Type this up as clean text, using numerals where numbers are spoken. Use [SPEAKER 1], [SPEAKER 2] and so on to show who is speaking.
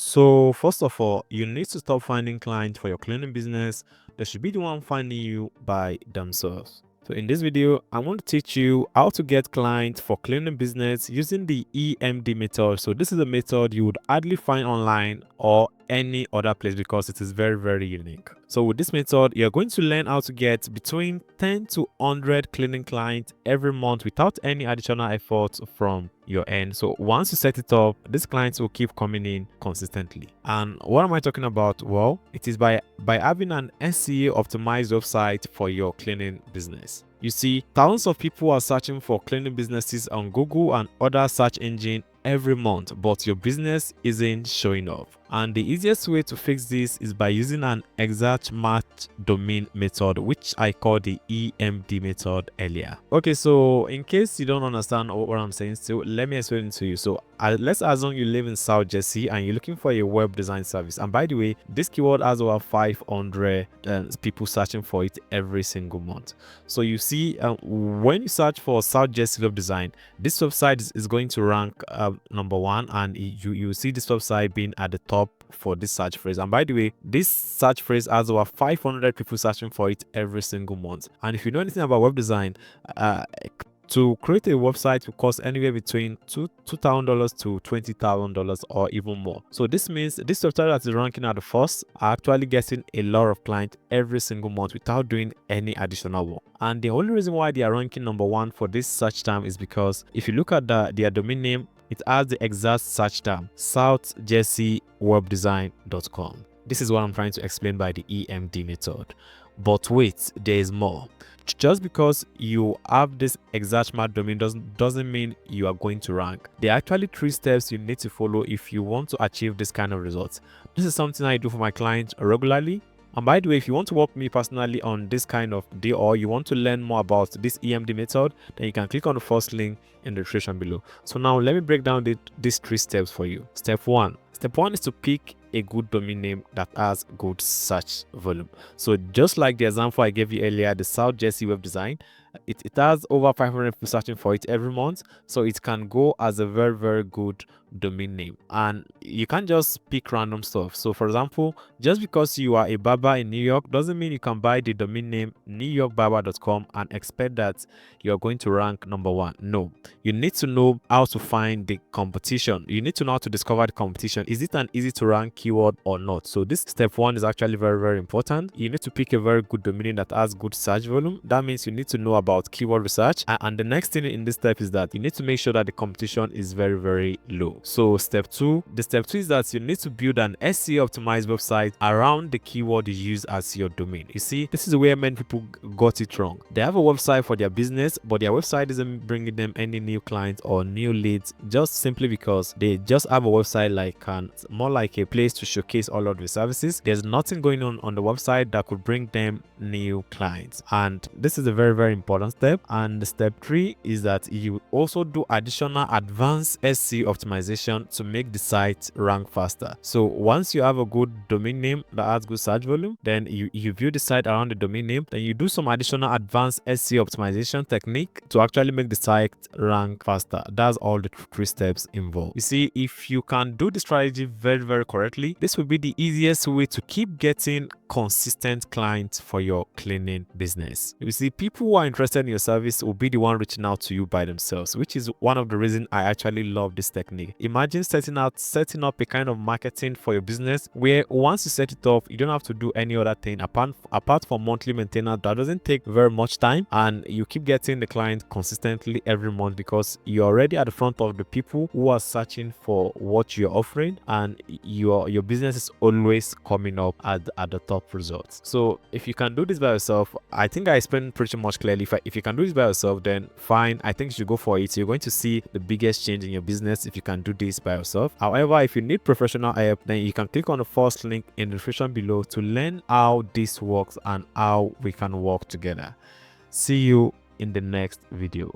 [SPEAKER 1] So first of all, you need to stop finding clients for your cleaning business. They should be the one finding you by themselves. So in this video, I want to teach you how to get clients for cleaning business using the EMD method. So this is a method you would hardly find online or any other place because it is very unique. So with this method, you're going to learn how to get between 10 to 100 cleaning clients every month without any additional effort from your end. So once you set it up, these clients will keep coming in consistently. And what am I talking about? Well, it is by having an SEO optimized website for your cleaning business. You see, thousands of people are searching for cleaning businesses on Google and other search engines every month, but your business isn't showing up. And the easiest way to fix this is by using an exact match domain method, which I call the EMD method earlier. Okay, so in case you don't understand what I'm saying still, let me explain it to you. So let's assume you live in South Jersey and you're looking for a web design service. And by the way, this keyword has over 500 people searching for it every single month. So you see, when you search for South Jersey web design, this website is going to rank number one, and you see this website being at the top for this search phrase. And by the way, this search phrase has over 500 people searching for it every single month. And if you know anything about web design, to create a website will cost anywhere between $2,000 to $20,000 or even more. So this means this website that is ranking at the first are actually getting a lot of clients every single month without doing any additional work. And the only reason why they are ranking number one for this search term is because if you look at their domain name, it has the exact search term, southjerseywebdesign.com. This is what I'm trying to explain by the EMD method. But wait, there is more. Just because you have this exact match domain doesn't mean you are going to rank. There are actually 3 steps you need to follow if you want to achieve this kind of results. This is something I do for my clients regularly. And by the way, if you want to work with me personally on this kind of deal, or you want to learn more about this EMD method, then you can click on the first link in the description below. So now let me break down these 3 steps for you. Step one is to pick a good domain name that has good search volume. So just like the example I gave you earlier, the South Jersey web design, it has over 500 people searching for it every month, so it can go as a very good domain name. And you can't just pick random stuff. So for example, just because you are a barber in New York doesn't mean you can buy the domain name newyorkbarber.com and expect that you're going to rank number one. No, you need to know how to find the competition. You need to know how to discover the competition. Is it an easy to rank keyword or not? So this step one is actually very important. You need to pick a very good domain name that has good search volume. That means you need to know about keyword research, and the next thing in this step is that you need to make sure that the competition is very low. So step two is that you need to build an SEO optimized website around the keyword you use as your domain. You see, this is where many people got it wrong. They have a website for their business, but their website isn't bringing them any new clients or new leads, just simply because they just have a website more like a place to showcase all of the services. There's nothing going on the website that could bring them new clients. And this is a very important step. And step 3 is that you also do additional advanced SEO optimization to make the site rank faster. So once you have a good domain name that has good search volume, then you view the site around the domain name, then you do some additional advanced SEO optimization technique to actually make the site rank faster. That's all the 3 steps involved. You see, if you can do the strategy very correctly, this will be the easiest way to keep getting consistent clients for your cleaning business. You see, people who are interested in your service will be the one reaching out to you by themselves, which is one of the reasons I actually love this technique. Imagine setting up a kind of marketing for your business where once you set it up, you don't have to do any other thing apart from monthly maintenance. That doesn't take very much time, and you keep getting the client consistently every month because you're already at the front of the people who are searching for what you're offering, and your business is always coming up at the top results. So if you can do this by yourself, I think I explained pretty much clearly. If you can do this by yourself, then fine, I think you should go for it. You're going to see the biggest change in your business if you can do this by yourself. However, if you need professional help, then you can click on the first link in the description below to learn how this works and how we can work together. See you in the next video.